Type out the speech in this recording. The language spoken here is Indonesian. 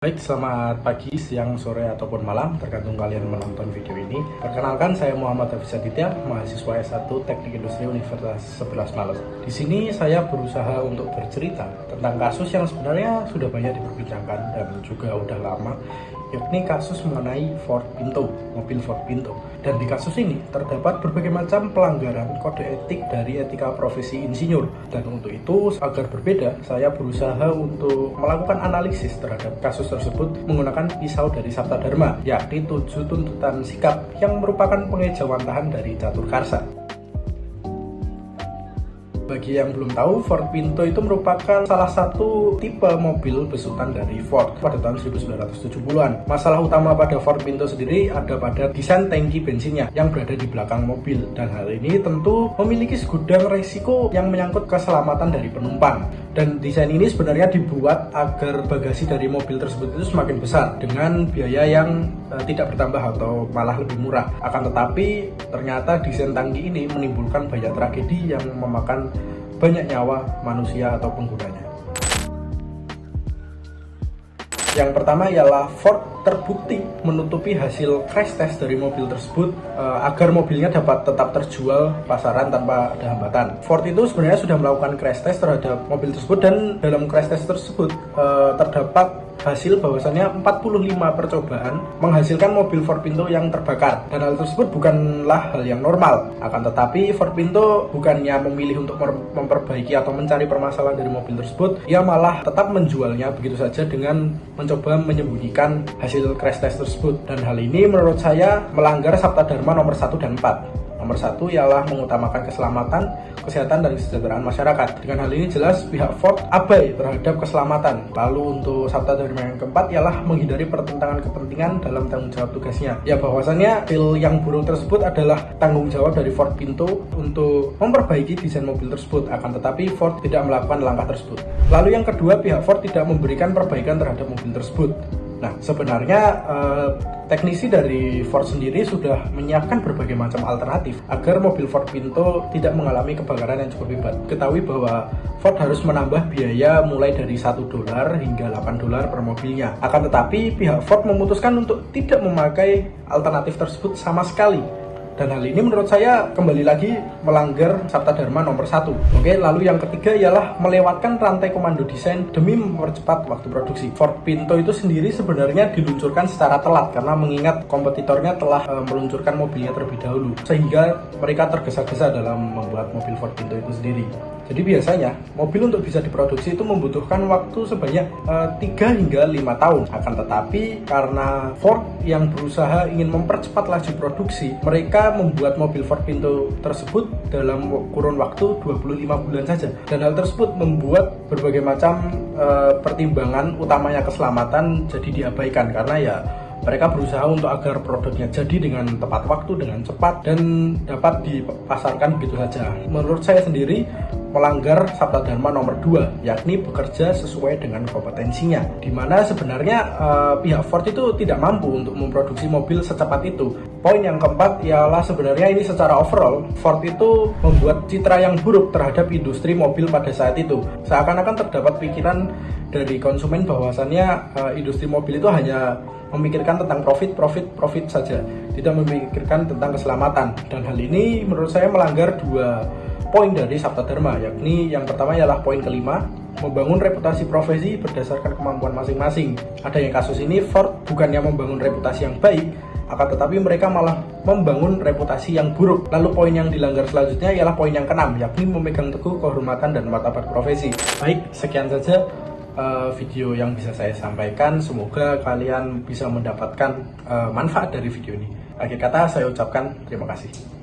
Baik, selamat pagi, siang, sore, ataupun malam, tergantung kalian menonton video ini. Perkenalkan, saya Muhammad Hafiz Aditya, mahasiswa S1 Teknik Industri Universitas 11 Maret. Di sini saya berusaha untuk bercerita tentang kasus yang sebenarnya sudah banyak diperbincangkan dan juga udah lama, yakni kasus mengenai Ford Pinto, mobil Ford Pinto. Dan di kasus ini terdapat berbagai macam pelanggaran kode etik dari etika profesi insinyur. Dan untuk itu, agar berbeda, saya berusaha untuk melakukan analisis terhadap kasus tersebut menggunakan pisau dari Sabta Dharma, yakni 7 tuntutan sikap yang merupakan pengejawantahan dari Catur Karsa. Bagi yang belum tahu, Ford Pinto itu merupakan salah satu tipe mobil besutan dari Ford pada tahun 1970-an. Masalah utama pada Ford Pinto sendiri ada pada desain tangki bensinnya yang berada di belakang mobil. Dan hal ini tentu memiliki segudang resiko yang menyangkut keselamatan dari penumpang. Dan desain ini sebenarnya dibuat agar bagasi dari mobil tersebut itu semakin besar dengan biaya yang tidak bertambah atau malah lebih murah. Akan tetapi ternyata desain tangki ini menimbulkan banyak tragedi yang memakan banyak nyawa manusia atau penggunanya. Yang pertama ialah Ford terbukti menutupi hasil crash test dari mobil tersebut agar mobilnya dapat tetap terjual pasaran tanpa ada hambatan. Ford itu sebenarnya sudah melakukan crash test terhadap mobil tersebut, dan dalam crash test tersebut terdapat hasil bahwasannya 45 percobaan menghasilkan mobil Ford Pinto yang terbakar, dan hal tersebut bukanlah hal yang normal. Akan tetapi Ford Pinto bukannya memilih untuk memperbaiki atau mencari permasalahan dari mobil tersebut, ia malah tetap menjualnya begitu saja dengan mencoba menyembunyikan hasil crash test tersebut. Dan hal ini menurut saya melanggar Sabta Dharma nomor 1 dan 4. Nomor 1 ialah mengutamakan keselamatan, kesehatan, dan kesejahteraan masyarakat. Dengan hal ini jelas pihak Ford abai terhadap keselamatan. Lalu untuk Sabta Dharma yang keempat ialah menghindari pertentangan kepentingan dalam tanggung jawab tugasnya. Ya, bahwasannya hasil yang buruk tersebut adalah tanggung jawab dari Ford Pinto untuk memperbaiki desain mobil tersebut. Akan tetapi Ford tidak melakukan langkah tersebut. Lalu yang kedua, pihak Ford tidak memberikan perbaikan terhadap mobil tersebut. Nah, sebenarnya teknisi dari Ford sendiri sudah menyiapkan berbagai macam alternatif agar mobil Ford Pinto tidak mengalami kebakaran yang cukup hebat. Ketahui bahwa Ford harus menambah biaya mulai dari $1 hingga $8 per mobilnya. Akan tetapi pihak Ford memutuskan untuk tidak memakai alternatif tersebut sama sekali. Dan hal ini menurut saya kembali lagi melanggar Sabta Dharma nomor 1. Oke, lalu yang ketiga ialah melewatkan rantai komando desain demi mempercepat waktu produksi. Ford Pinto itu sendiri sebenarnya diluncurkan secara telat karena mengingat kompetitornya telah meluncurkan mobilnya terlebih dahulu, sehingga mereka tergesa-gesa dalam membuat mobil Ford Pinto itu sendiri. Jadi biasanya mobil untuk bisa diproduksi itu membutuhkan waktu sebanyak 3 hingga 5 tahun. Akan tetapi karena Ford yang berusaha ingin mempercepat laju produksi, mereka membuat mobil Ford Pinto tersebut dalam kurun waktu 25 bulan saja. Dan hal tersebut membuat berbagai macam pertimbangan utamanya keselamatan jadi diabaikan, karena ya mereka berusaha untuk agar produknya jadi dengan tepat waktu, dengan cepat, dan dapat dipasarkan begitu saja. Menurut saya sendiri melanggar Sabta Dharma nomor 2, yakni bekerja sesuai dengan kompetensinya, di mana sebenarnya pihak Ford itu tidak mampu untuk memproduksi mobil secepat itu. Poin yang keempat ialah sebenarnya ini secara overall Ford itu membuat citra yang buruk terhadap industri mobil pada saat itu. Seakan-akan terdapat pikiran dari konsumen bahwasannya industri mobil itu hanya memikirkan tentang profit saja, tidak memikirkan tentang keselamatan. Dan hal ini menurut saya melanggar 2 poin dari Sabta Dharma, yakni yang pertama ialah poin kelima, membangun reputasi profesi berdasarkan kemampuan masing-masing. Adanya kasus ini, Ford bukannya membangun reputasi yang baik, akan tetapi mereka malah membangun reputasi yang buruk. Lalu poin yang dilanggar selanjutnya ialah poin yang keenam, yakni memegang teguh kehormatan dan martabat profesi. Baik, sekian saja video yang bisa saya sampaikan. Semoga kalian bisa mendapatkan manfaat dari video ini. Akhir kata saya ucapkan terima kasih.